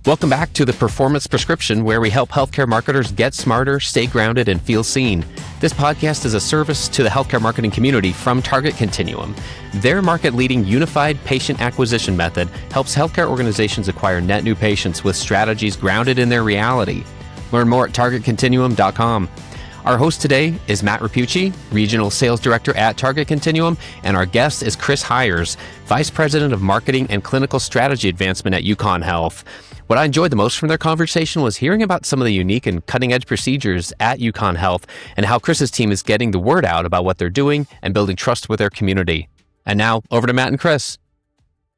Welcome back to The Performance Prescription, where we help healthcare marketers get smarter, stay grounded, and feel seen. This podcast is a service to the healthcare marketing community from Target Continuum. Their market-leading unified patient acquisition method helps healthcare organizations acquire net new patients with strategies grounded in their reality. Learn more at targetcontinuum.com. Our host today is Matt Rapucci, Regional Sales Director at Target Continuum, and our guest is Chris Hyers, Vice President of Marketing and Clinical Strategy Advancement at UConn Health. What I enjoyed the most from their conversation was hearing about some of the unique and cutting-edge procedures at UConn Health and how Chris's team is getting the word out about what they're doing and building trust with their community. And now, over to Matt and Chris.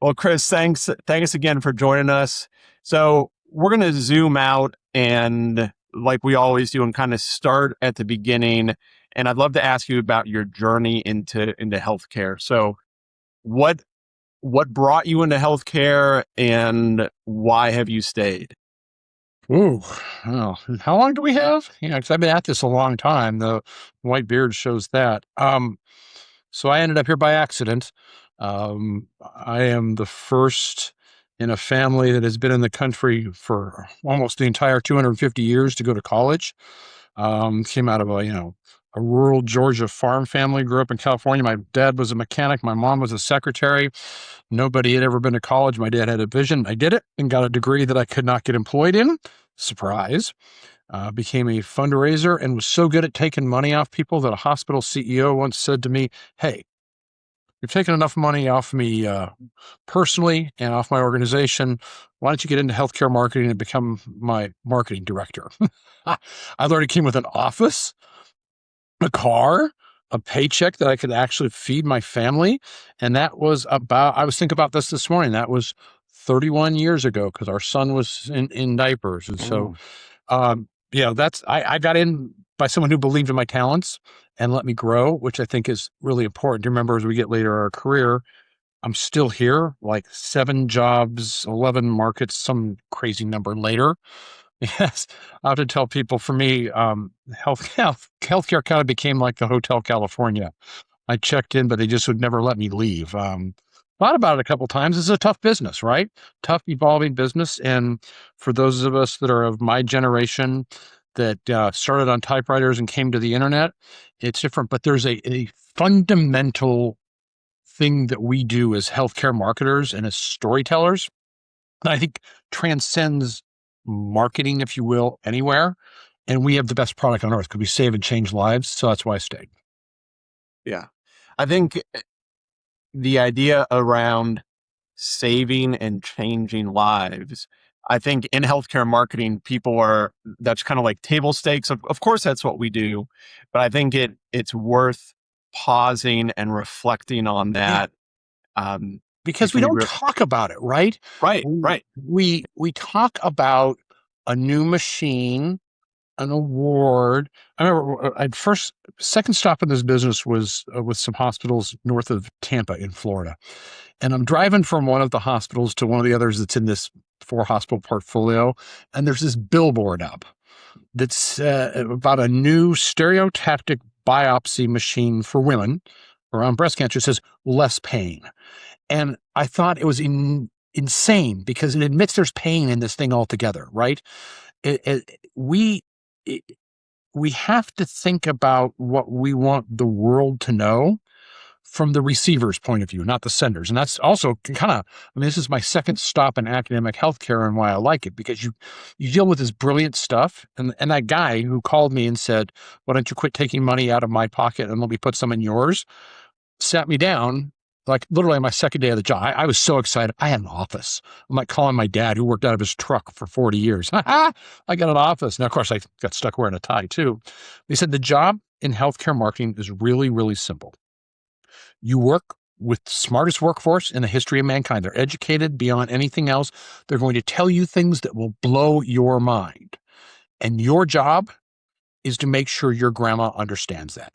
Well, Chris, thanks again for joining us. So we're going to zoom out and, like we always do, and kind of start at the beginning. And I'd love to ask you about your journey into healthcare. So what brought you into healthcare and why have you stayed? Ooh, oh, how long do we have? Yeah, because I've been at this a long time. The white beard shows that. So I ended up here by accident. I am the first in a family that has been in the country for almost the entire 250 years to go to college. Came out of a rural Georgia farm family, grew up in California. My dad was a mechanic. My mom was a secretary. Nobody had ever been to college. My dad had a vision. I did it and got a degree that I could not get employed in. Surprise. Became a fundraiser and was so good at taking money off people that a hospital CEO once said to me, "Hey, you've taken enough money off me personally and off my organization. Why don't you get into healthcare marketing and become my marketing director?" I already came with an office, a car, a paycheck that I could actually feed my family. And that was I was thinking about this morning. That was 31 years ago because our son was in diapers. And so, I got in by someone who believed in my talents and let me grow, which I think is really important to remember as we get later in our career. I'm still here, like 7 jobs, 11 markets, some crazy number later. Yes, I have to tell people, for me, healthcare kind of became like the Hotel California. I checked in, but they just would never let me leave. Thought about it a couple of times. It's a tough business, right? Tough, evolving business. And for those of us that are of my generation that started on typewriters and came to the internet, it's different. But there's a fundamental thing that we do as healthcare marketers and as storytellers that I think transcends marketing, if you will, anywhere. And we have the best product on earth because we save and change lives. So that's why I stayed. Yeah. I think the idea around saving and changing lives, I think in healthcare marketing, that's kind of like table stakes. Of course, that's what we do. But I think it's worth pausing and reflecting on that. Because we don't talk about it, right? Right. We talk about a new machine, an award. I remember second stop in this business was with some hospitals north of Tampa in Florida. And I'm driving from one of the hospitals to one of the others that's in this 4-hospital portfolio. And there's this billboard up that's about a new stereotactic biopsy machine for women around breast cancer. It says less pain. And I thought it was insane because it admits there's pain in this thing altogether, right? We have to think about what we want the world to know from the receiver's point of view, not the sender's. And that's also this is my second stop in academic healthcare and why I like it, because you deal with this brilliant stuff. And that guy who called me and said, "Why don't you quit taking money out of my pocket and let me put some in yours?" sat me down. Like literally on my second day of the job, I was so excited. I had an office. I'm like calling my dad, who worked out of his truck for 40 years. I got an office. Now, of course, I got stuck wearing a tie too. They said the job in healthcare marketing is really, really simple. You work with the smartest workforce in the history of mankind. They're educated beyond anything else. They're going to tell you things that will blow your mind. And your job is to make sure your grandma understands that.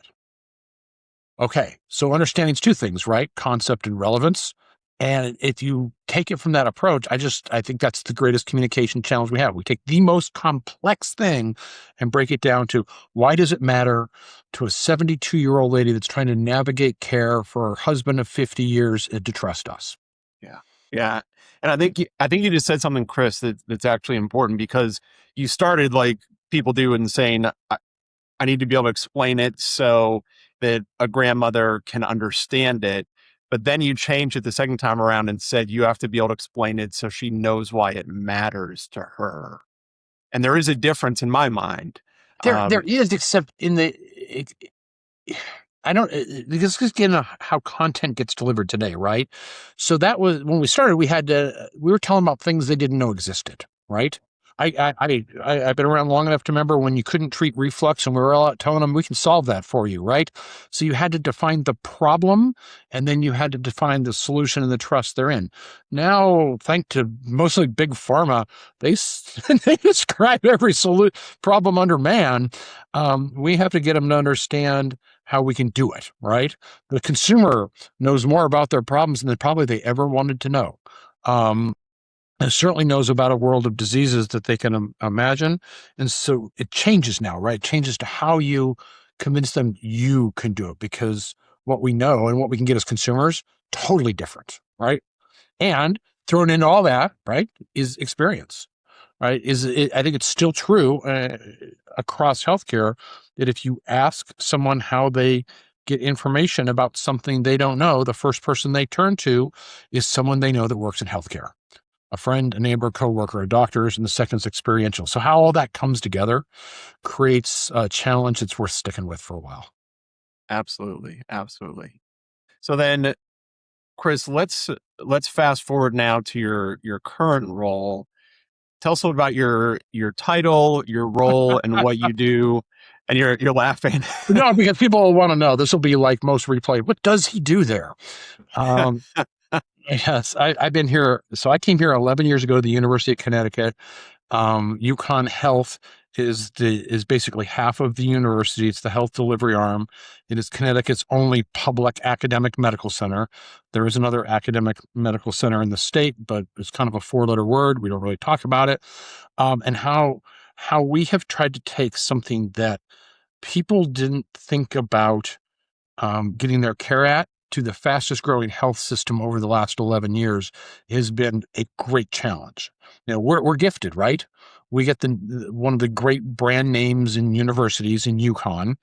Okay, so understanding is 2 things, right? Concept and relevance. And if you take it from that approach, I think that's the greatest communication challenge we have. We take the most complex thing and break it down to, why does it matter to a 72-year-old lady that's trying to navigate care for her husband of 50 years to trust us? Yeah. Yeah. And I think you just said something, Chris, that's actually important, because you started like people do in saying, I need to be able to explain it so that a grandmother can understand it. But then you changed it the second time around and said you have to be able to explain it so she knows why it matters to her. And there is a difference in my mind. There is, except in I don't, because again, how content gets delivered today, right? So that was when we started. We were telling about things they didn't know existed, right? I've been around long enough to remember when you couldn't treat reflux, and we were all out telling them we can solve that for you, right? So you had to define the problem, and then you had to define the solution and the trust therein. Now, thanks to mostly big pharma, they they describe every problem under man. We have to get them to understand how we can do it, right? The consumer knows more about their problems than probably they ever wanted to know. And certainly knows about a world of diseases that they can imagine. And so it changes now, right? It changes to how you convince them you can do it, because what we know and what we can get as consumers, totally different, right? And thrown into all that, right, is experience, right? I think it's still true across healthcare that if you ask someone how they get information about something they don't know, the first person they turn to is someone they know that works in healthcare, a friend, a neighbor, coworker, a doctor's, and the second is experiential. So how all that comes together creates a challenge that's worth sticking with for a while. Absolutely. Absolutely. So then, Chris, let's fast forward now to your current role. Tell us a little about your title, your role, and what you do. And you're laughing. No, because people will want to know. This will be like most replay. What does he do there? Yes, I've been here. So I came here 11 years ago to the University of Connecticut. UConn Health is basically half of the university. It's the health delivery arm. It is Connecticut's only public academic medical center. There is another academic medical center in the state, but it's kind of a four-letter word. We don't really talk about it. And how we have tried to take something that people didn't think about getting their care at to the fastest growing health system over the last 11 years has been a great challenge. You know, we're gifted, right? We get one of the great brand names in universities in UConn.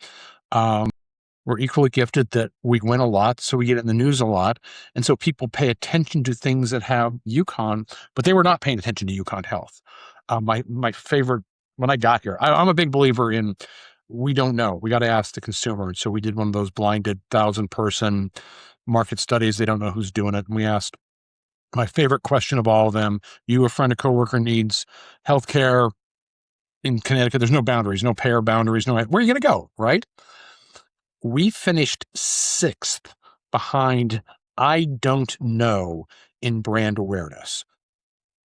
We're equally gifted that we win a lot, so we get in the news a lot. And so people pay attention to things that have UConn, but they were not paying attention to UConn Health. My favorite, when I got here, I'm a big believer in we don't know. We got to ask the consumer. And so we did one of those blinded 1,000-person market studies. They don't know who's doing it. And we asked my favorite question of all of them, you, a friend, a coworker needs healthcare in Connecticut. There's no boundaries, no payer boundaries, where are you going to go, right? We finished 6th behind I don't know in brand awareness.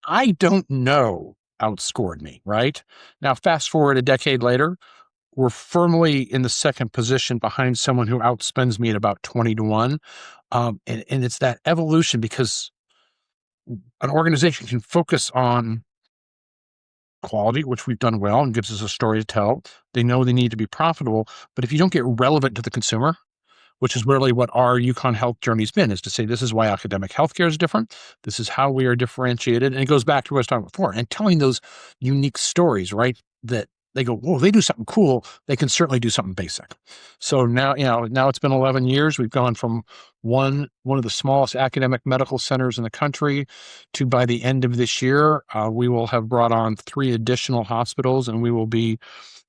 I don't know outscored me, right? Now, fast forward a decade later, we're firmly in the second position behind someone who outspends me at about 20-1. And it's that evolution, because an organization can focus on quality, which we've done well and gives us a story to tell. They know they need to be profitable, but if you don't get relevant to the consumer, which is really what our UConn Health journey's been, is to say, this is why academic healthcare is different. This is how we are differentiated. And it goes back to what I was talking about before, and telling those unique stories, right? That they go, whoa, they do something cool. They can certainly do something basic. So now, now it's been 11 years. We've gone from one of the smallest academic medical centers in the country to, by the end of this year, we will have brought on 3 additional hospitals, and we will be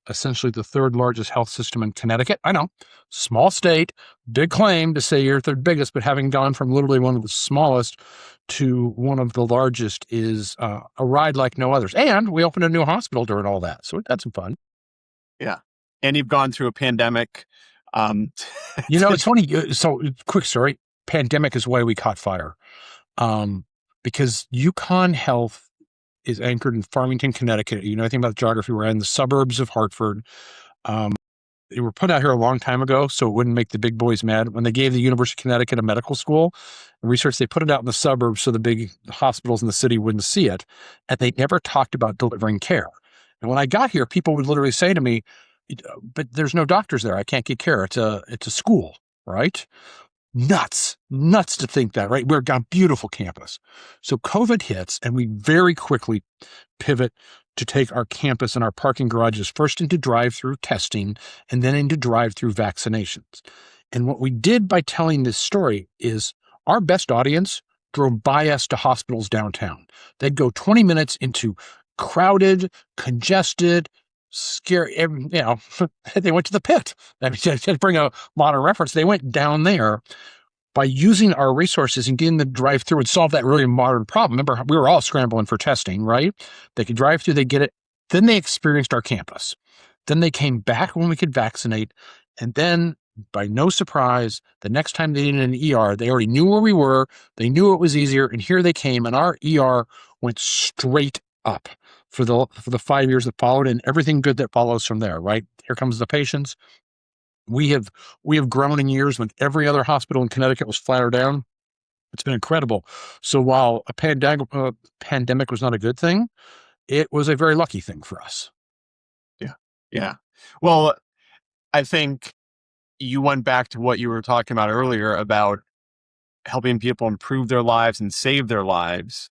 essentially the 3rd largest health system in Connecticut. I know, small state, big claim to say you're 3rd biggest, but having gone from literally one of the smallest to one of the largest is a ride like no others. And we opened a new hospital during all that. So that's some fun. Yeah. And you've gone through a pandemic. It's funny. So quick story, pandemic is why we caught fire. Because UConn Health is anchored in Farmington, Connecticut. You know anything about the geography? We're in the suburbs of Hartford. They were put out here a long time ago, so it wouldn't make the big boys mad. When they gave the University of Connecticut a medical school research, they put it out in the suburbs so the big hospitals in the city wouldn't see it. And they never talked about delivering care. And when I got here, people would literally say to me, but there's no doctors there. I can't get care. It's a school, right? Nuts to think that, right? We're on a beautiful campus. So COVID hits and we very quickly pivot to take our campus and our parking garages first into drive-through testing and then into drive-through vaccinations. And what we did by telling this story is our best audience drove by us to hospitals downtown. They'd go 20 minutes into crowded, congested, scary, they went to the pit. I mean, to bring a modern reference, they went down there by using our resources and getting the drive through and solve that really modern problem. Remember, we were all scrambling for testing, right? They could drive through, they get it. Then they experienced our campus. Then they came back when we could vaccinate. And then, by no surprise, the next time they needed an ER, they already knew where we were. They knew it was easier. And here they came, and our ER went straight up for the 5 years that followed and everything good that follows from there, right? Here comes the patients. We have grown in years when every other hospital in Connecticut was flattered down. It's been incredible. So while a pandemic was not a good thing, it was a very lucky thing for us. Yeah. Well, I think you went back to what you were talking about earlier about helping people improve their lives and save their lives.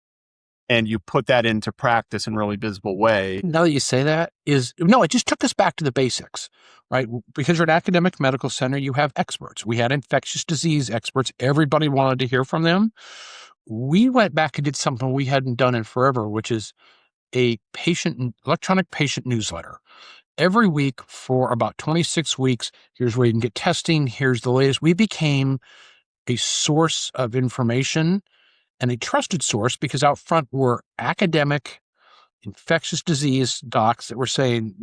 And you put that into practice in a really visible way. Now that you say that, it just took us back to the basics, right? Because you're an academic medical center, you have experts. We had infectious disease experts. Everybody wanted to hear from them. We went back and did something we hadn't done in forever, which is a electronic patient newsletter. Every week for about 26 weeks, here's where you can get testing. Here's the latest. We became a source of information and a trusted source because out front were academic infectious disease docs that were saying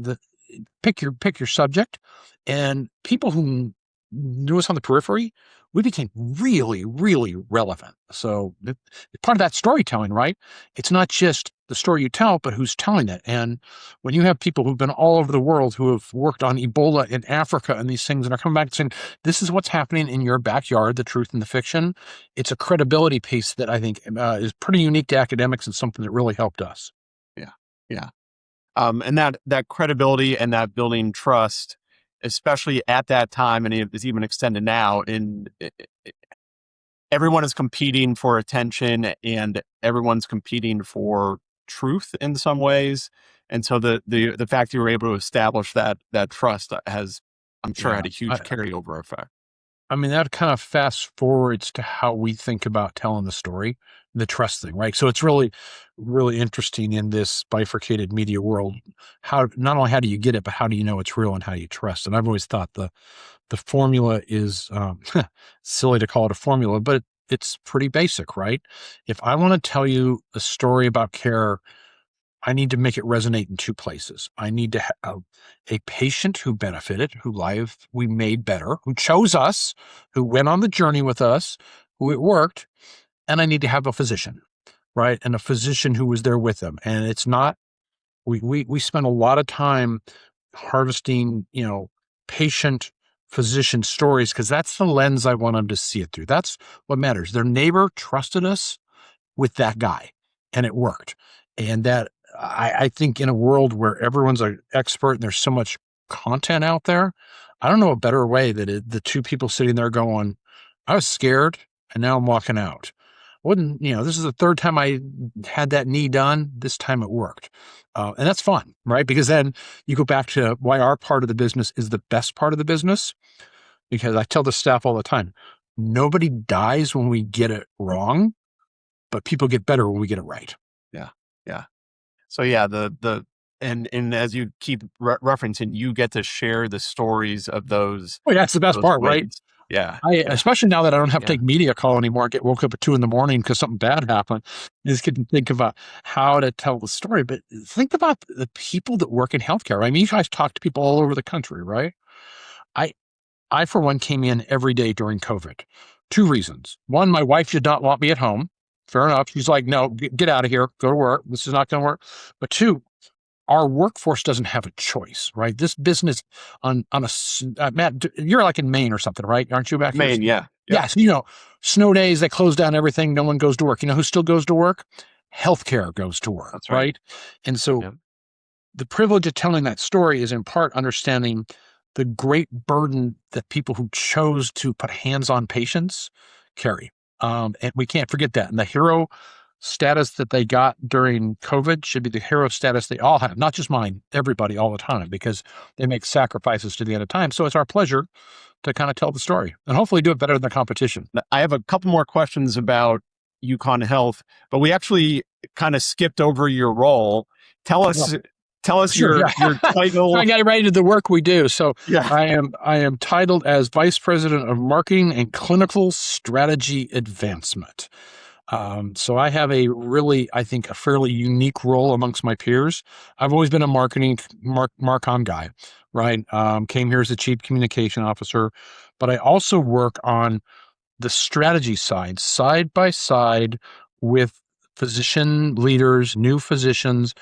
pick your subject, and people who knew us on the periphery, we became really, really relevant. So part of that storytelling, right? It's not just the story you tell, but who's telling it. And when you have people who've been all over the world who have worked on Ebola in Africa and these things and are coming back and saying, this is what's happening in your backyard, the truth and the fiction, it's a credibility piece that I think is pretty unique to academics and something that really helped us. Yeah. And that credibility and that building trust, especially at that time, and it's even extended now, everyone is competing for attention and everyone's competing for truth in some ways. And so the fact you were able to establish that trust has, I'm sure, had a huge carryover effect. I mean, that kind of fast forwards to how we think about telling the story, the trust thing, right? So it's really, really interesting in this bifurcated media world. Not only how do you get it, but how do you know it's real and how do you trust? And I've always thought the formula is silly to call it a formula, but it's pretty basic, right? If I want to tell you a story about care, I need to make it resonate in two places. I need to have a patient who benefited, whose life we made better, who chose us, who went on the journey with us, who it worked, and I need to have a physician, right? And a physician who was there with them. And it's not, we spend a lot of time harvesting, patient physician stories because that's the lens I want them to see it through. That's what matters. Their neighbor trusted us with that guy and it worked. And that, I think in a world where everyone's an expert and there's so much content out there, I don't know a better way that the two people sitting there going, I was scared and now I'm walking out. This is the third time I had that knee done. This time it worked. And that's fun, right? Because then you go back to why our part of the business is the best part of the business. Because I tell the staff all the time, nobody dies when we get it wrong, but people get better when we get it right. Yeah. So yeah, and as you keep referencing, you get to share the stories of those. Oh, yeah, that's the best part, ways. Right? Yeah. Especially now that I don't have to take media call anymore. I get woke up at 2 a.m. because something bad happened. I just get to think about how to tell the story. But think about the people that work in healthcare. I mean, you guys talk to people all over the country, right? I for one, came in every day during COVID. 2 reasons. One, my wife did not want me at home. Fair enough. She's like, no, get out of here. Go to work. This is not going to work. But 2, our workforce doesn't have a choice, right? This business Matt, you're like in Maine or something, right? Aren't you back here? Maine, yeah. Yeah. So, snow days, they close down everything. No one goes to work. You know who still goes to work? Healthcare goes to work, That's right. And so the privilege of telling that story is in part understanding the great burden that people who chose to put hands on patients carry. And we can't forget that. And the hero status that they got during COVID should be the hero status they all have, not just mine, everybody all the time, because they make sacrifices to the end of time. So it's our pleasure to kind of tell the story and hopefully do it better than the competition. I have a couple more questions about UConn Health, but we actually kind of skipped over your role. Tell us Sure, your title. I got ready to the work we do. So Yeah. I am titled as Vice President of Marketing and Clinical Strategy Advancement. So I have I think, a fairly unique role amongst my peers. I've always been a Marcom guy, right? Came here as a chief communication officer, but I also work on the strategy side by side with physician leaders, new physicians,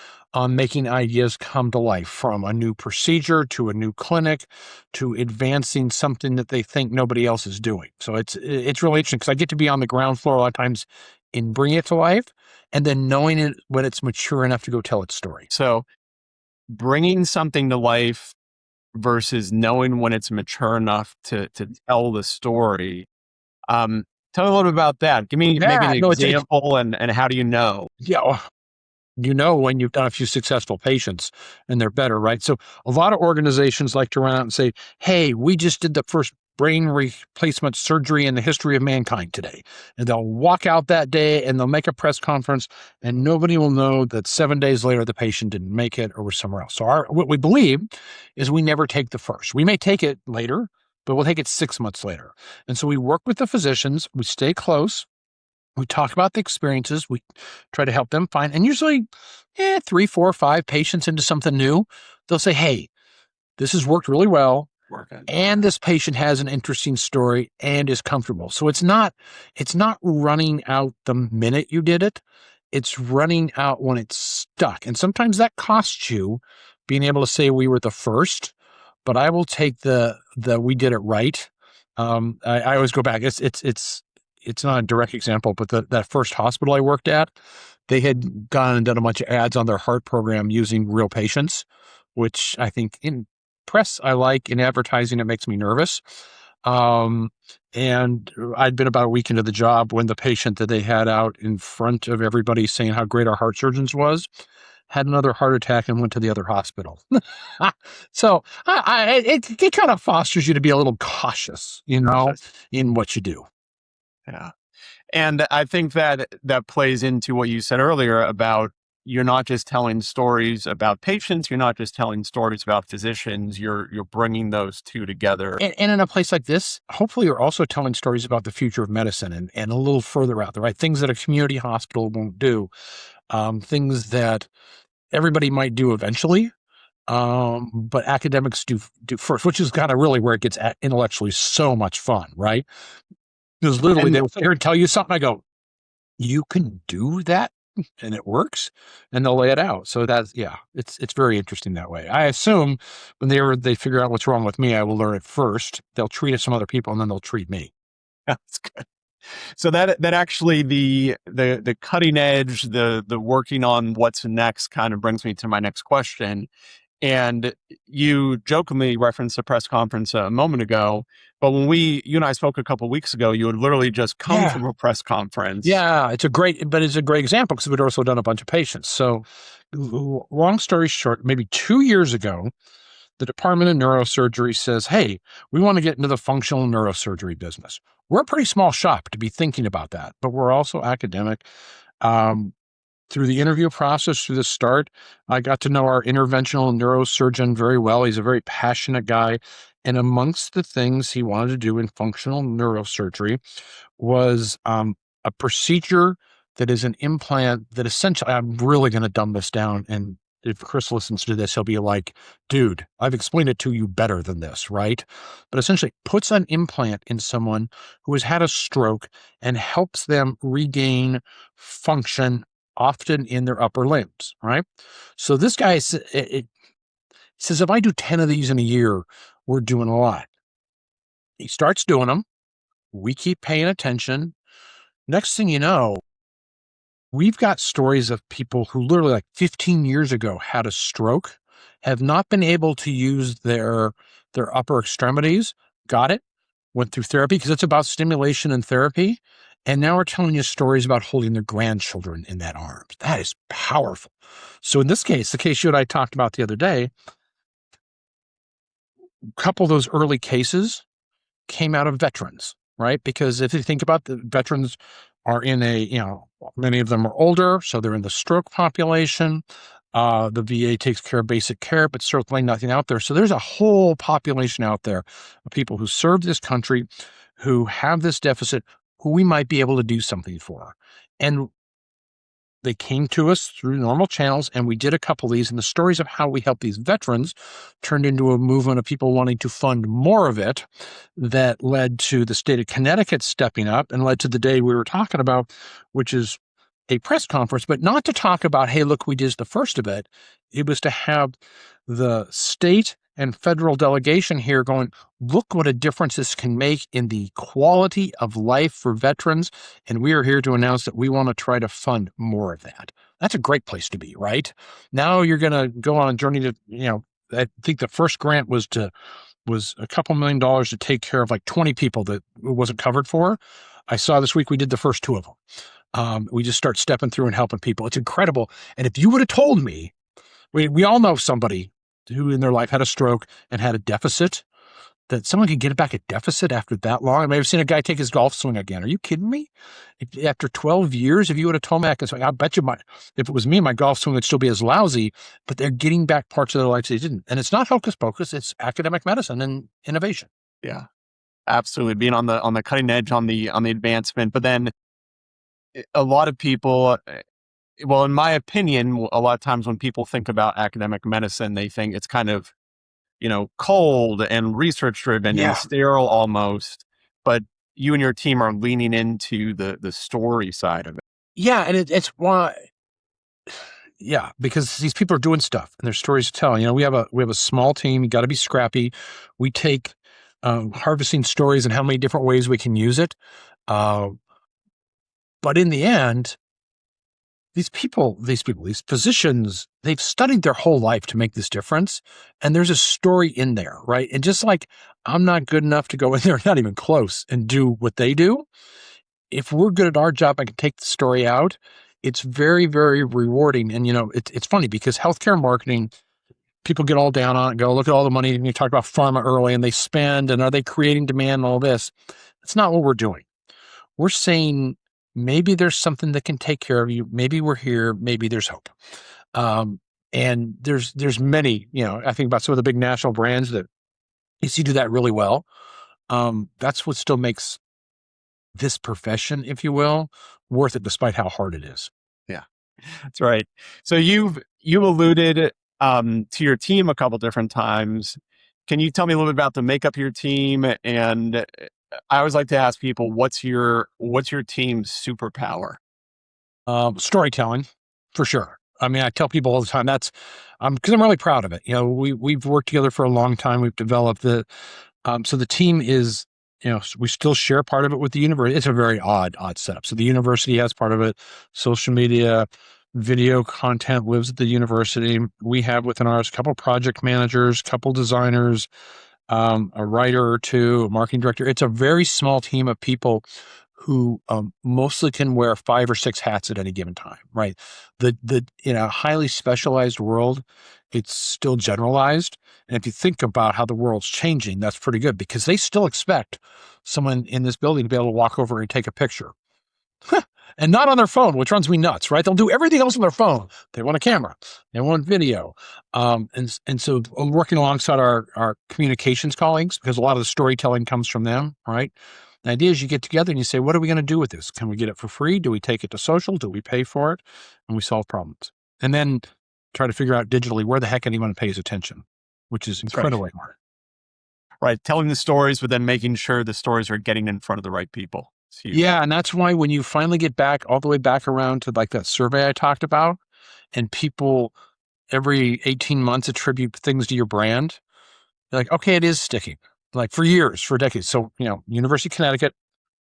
making ideas come to life, from a new procedure to a new clinic to advancing something that they think nobody else is doing. So it's really interesting because I get to be on the ground floor a lot of times in bringing it to life and then knowing it when it's mature enough to go tell its story. So bringing something to life versus knowing when it's mature enough to tell the story. Tell me a little bit about that. Give me maybe an example and how do you know? Yeah. You know when you've done a few successful patients and they're better, right? So a lot of organizations like to run out and say, hey, we just did the first brain replacement surgery in the history of mankind today. And they'll walk out that day and they'll make a press conference and nobody will know that 7 days later the patient didn't make it or was somewhere else. So what we believe is we never take the first. We may take it later, but we'll take it 6 months later. And so we work with the physicians, we stay close. We talk about the experiences. We try to help them find, and usually 3, 4, 5 patients into something new, they'll say, hey, this has worked really well. And this patient has an interesting story and is comfortable. So it's not running out the minute you did it. It's running out when it's stuck. And sometimes that costs you being able to say we were the first, but I will take the we did it right. I always go back. It's not a direct example, but that first hospital I worked at, they had gone and done a bunch of ads on their heart program using real patients, which I think in press I like, in advertising it makes me nervous. And I'd been about a week into the job when the patient that they had out in front of everybody saying how great our heart surgeons was had another heart attack and went to the other hospital. So it kind of fosters you to be a little cautious, in what you do. Yeah. And I think that plays into what you said earlier about you're not just telling stories about patients, you're not just telling stories about physicians, you're bringing those two together. And in a place like this, hopefully you're also telling stories about the future of medicine and a little further out there, right? Things that a community hospital won't do, things that everybody might do eventually, but academics do first, which is kind of really where it gets intellectually so much fun, right? Because literally they will sit here and tell you something. I go, you can do that and it works, and they'll lay it out. So it's very interesting that way. I assume when they figure out what's wrong with me, I will learn it first. They'll treat it some other people and then they'll treat me. That's good. So that actually the cutting edge, the working on what's next kind of brings me to my next question. And you jokingly referenced a press conference a moment ago, but when you and I spoke a couple of weeks ago, you had literally just come from a press conference. Yeah, it's a great example because we'd also done a bunch of patients. So long story short, maybe 2 years ago, the Department of Neurosurgery says, hey, we want to get into the functional neurosurgery business. We're a pretty small shop to be thinking about that, but we're also academic. Through the interview process, through the start, I got to know our interventional neurosurgeon very well. He's a very passionate guy. And amongst the things he wanted to do in functional neurosurgery was a procedure that is an implant that essentially, I'm really going to dumb this down. And if Chris listens to this, he'll be like, dude, I've explained it to you better than this, right? But essentially puts an implant in someone who has had a stroke and helps them regain function, often in their upper limbs, right? So this guy says, if I do 10 of these in a year, we're doing a lot. He starts doing them. We keep paying attention. Next thing you know, we've got stories of people who literally like 15 years ago had a stroke, have not been able to use their their upper extremities, got it, went through therapy because it's about stimulation and therapy. And now we're telling you stories about holding their grandchildren in that arms. That is powerful. So in this case, the case you and I talked about the other day, a couple of those early cases came out of veterans, right? Because if you think about the veterans are in many of them are older, so they're in the stroke population. The VA takes care of basic care, but certainly nothing out there. So there's a whole population out there of people who serve this country, who have this deficit, who we might be able to do something for. And they came to us through normal channels, and we did a couple of these, and the stories of how we help these veterans turned into a movement of people wanting to fund more of it that led to the state of Connecticut stepping up and led to the day we were talking about, which is a press conference, but not to talk about, hey, look, we did the first of it. It was to have the state and federal delegation here going, look what a difference this can make in the quality of life for veterans. And we are here to announce that we want to try to fund more of that. That's a great place to be, right? Now you're going to go on a journey to, I think the first grant was a couple $1 million to take care of like 20 people that it wasn't covered for. I saw this week we did the first 2 of them. We just start stepping through and helping people. It's incredible. And if you would have told me, we all know somebody who in their life had a stroke and had a deficit, that someone could get back a deficit after that long. I may have seen a guy take his golf swing again. Are you kidding me? After 12 years, if you would have told me, I bet you if it was me, my golf swing would still be as lousy, but they're getting back parts of their lives they didn't. And it's not hocus pocus, it's academic medicine and innovation. Yeah, absolutely. Being on the cutting edge, on the advancement. But then a lot of people, well, in my opinion, a lot of times when people think about academic medicine, they think it's kind of, cold and research driven and sterile almost. But you and your team are leaning into the story side of it. Yeah. And it's why, because these people are doing stuff and there's stories to tell. We have a small team. You got to be scrappy. We take harvesting stories and how many different ways we can use it. But in the end, these physicians, they've studied their whole life to make this difference. And there's a story in there, right? And just like I'm not good enough to go in there, not even close, and do what they do. If we're good at our job, I can take the story out. It's very, very rewarding. And, it's funny because healthcare marketing, people get all down on it, go look at all the money. And you talk about pharma early and they spend, and are they creating demand and all this? That's not what we're doing. We're saying, maybe there's something that can take care of you. Maybe we're here. Maybe there's hope. And there's many, I think about some of the big national brands that you see do that really well. That's what still makes this profession, if you will, worth it despite how hard it is. Yeah, that's right. So you alluded to your team a couple different times. Can you tell me a little bit about the makeup of your team? And I always like to ask people, what's your team's superpower? Storytelling, for sure. I mean, I tell people all the time because I'm really proud of it. We've worked together for a long time. We've developed so the team is, we still share part of it with the university. It's a very odd setup. So the university has part of it. Social media, video content lives at the university. We have within ours a couple project managers, couple designers, a writer or two, a marketing director. It's a very small team of people who mostly can wear 5 or 6 hats at any given time, right? In a highly specialized world, it's still generalized. And if you think about how the world's changing, that's pretty good because they still expect someone in this building to be able to walk over and take a picture. And not on their phone, which runs me nuts, right? They'll do everything else on their phone. They want a camera. They want video. And so I'm working alongside our communications colleagues because a lot of the storytelling comes from them, right? The idea is you get together and you say, what are we going to do with this? Can we get it for free? Do we take it to social? Do we pay for it? And we solve problems. And then try to figure out digitally where the heck anyone pays attention, which is incredibly hard. Right. Telling the stories, but then making sure the stories are getting in front of the right people. Yeah. And that's why when you finally get back all the way back around to like that survey I talked about, and people every 18 months attribute things to your brand, you're like, okay, it is sticking. Like for years, for decades. So, University of Connecticut,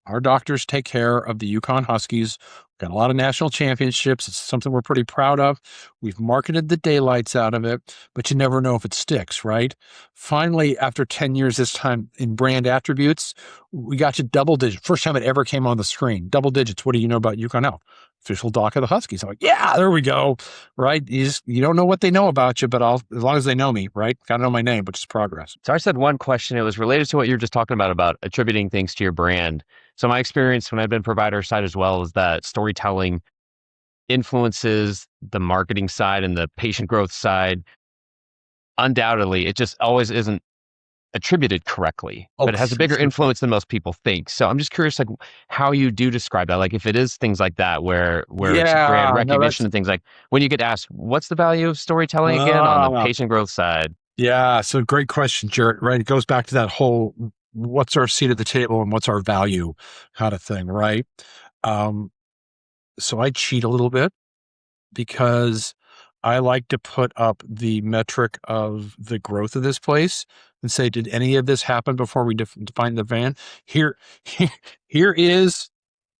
Our doctors take care of the UConn Huskies. We've got a lot of national championships. It's something we're pretty proud of. We've marketed the daylights out of it, but you never know if it sticks, right? Finally, after 10 years this time in brand attributes, we got to double digits. First time it ever came on the screen. Double digits. What do you know about UConn Health? Official doc of the Huskies. I'm like, yeah, there we go. Right? You don't know what they know about you, but as long as they know me, right? Got to know my name, which is progress. So I said one question. It was related to what you were just talking about attributing things to your brand. So my experience when I've been provider side as well is that storytelling influences the marketing side and the patient growth side. Undoubtedly, it just always isn't attributed correctly, but it has a bigger influence than most people think. So I'm just curious, like how you do describe that, like if it is things like that, where it's brand recognition and things like when you get asked, what's the value of storytelling again on the patient growth side? Yeah, so great question, Jarrett. Right, it goes back to that whole what's our seat at the table and what's our value kind of thing, right? So I cheat a little bit because I like to put up the metric of the growth of this place and say, did any of this happen before we define the van? Here is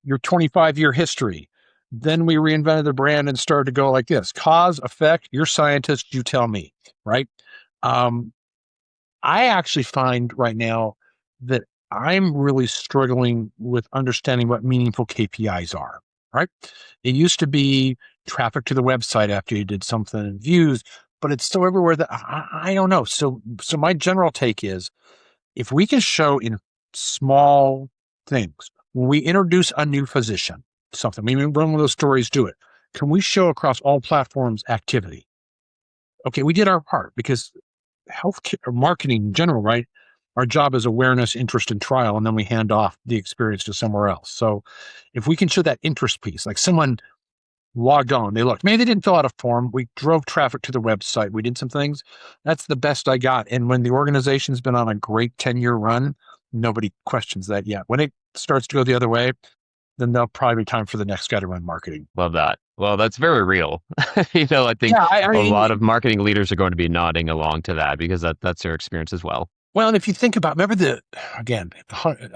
your 25-year history. Then we reinvented the brand and started to go like this: cause, effect. You're scientists, you tell me, right? I actually find right now that I'm really struggling with understanding what meaningful KPIs are, right? It used to be traffic to the website after you did something and views, but it's still everywhere that I don't know. So my general take is if we can show in small things, when we introduce a new physician, something, maybe run one of those stories, do it. Can we show across all platforms activity? Okay, we did our part because healthcare or marketing in general, right? Our job is awareness, interest, and trial, and then we hand off the experience to somewhere else. So if we can show that interest piece, like someone logged on, they looked, maybe they didn't fill out a form. We drove traffic to the website. We did some things. That's the best I got. And when the organization's been on a great 10-year run, nobody questions that yet. When it starts to go the other way, then there'll probably be time for the next guy to run marketing. Love that. Well, that's very real. I think a lot of marketing leaders are going to be nodding along to that because that's their experience as well. Well, and if you think about, remember again,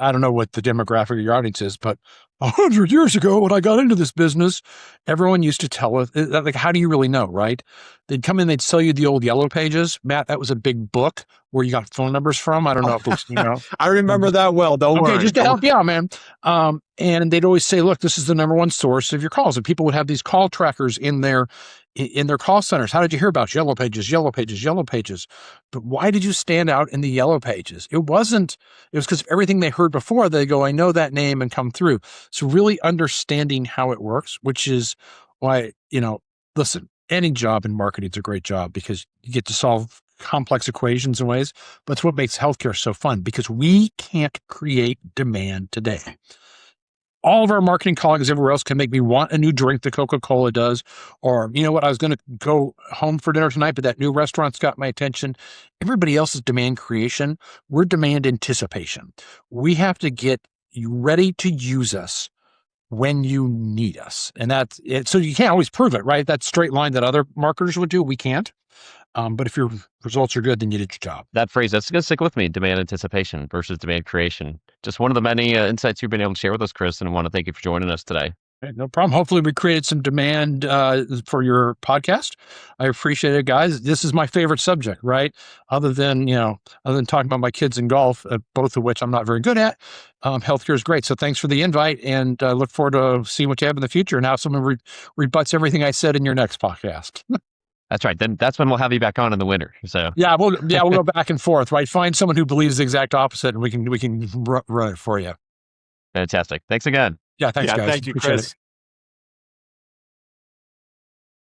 I don't know what the demographic of your audience is, but 100 years ago when I got into this business, everyone used to tell us, like, how do you really know, right? They'd come in, they'd sell you the old yellow pages. Matt, that was a big book where you got phone numbers from. I don't know if it's, I remember that well. Don't worry. Okay, just to help you out, man. And they'd always say, look, this is the number one source of your calls. And people would have these call trackers in their call centers. How did you hear about yellow pages, yellow pages, yellow pages? But why did you stand out in the yellow pages? It was because of everything they heard before. They go, I know that name, and come through. So really understanding how it works, which is why, listen, any job in marketing is a great job because you get to solve complex equations in ways, but it's what makes healthcare so fun because we can't create demand today. All of our marketing colleagues everywhere else can make me want a new drink that Coca-Cola does, or you know what, I was going to go home for dinner tonight, but that new restaurant's got my attention. Everybody else is demand creation. We're demand anticipation. We have to get you ready to use us when you need us. And that's it. So you can't always prove it, right? That straight line that other marketers would do, we can't. But if your results are good, then you did your job. That phrase, that's going to stick with me, demand anticipation versus demand creation. Just one of the many insights you've been able to share with us, Chris, and I want to thank you for joining us today. Okay, no problem. Hopefully we created some demand for your podcast. I appreciate it, guys. This is my favorite subject, right? Other than talking about my kids and golf, both of which I'm not very good at. Healthcare is great. So thanks for the invite, and I look forward to seeing what you have in the future and how someone rebuts everything I said in your next podcast. That's right. Then that's when we'll have you back on in the winter. So we'll go back and forth, right? Find someone who believes the exact opposite, and we can run it for you. Fantastic. Thanks again. Yeah, thanks, guys. Thank you, Chris.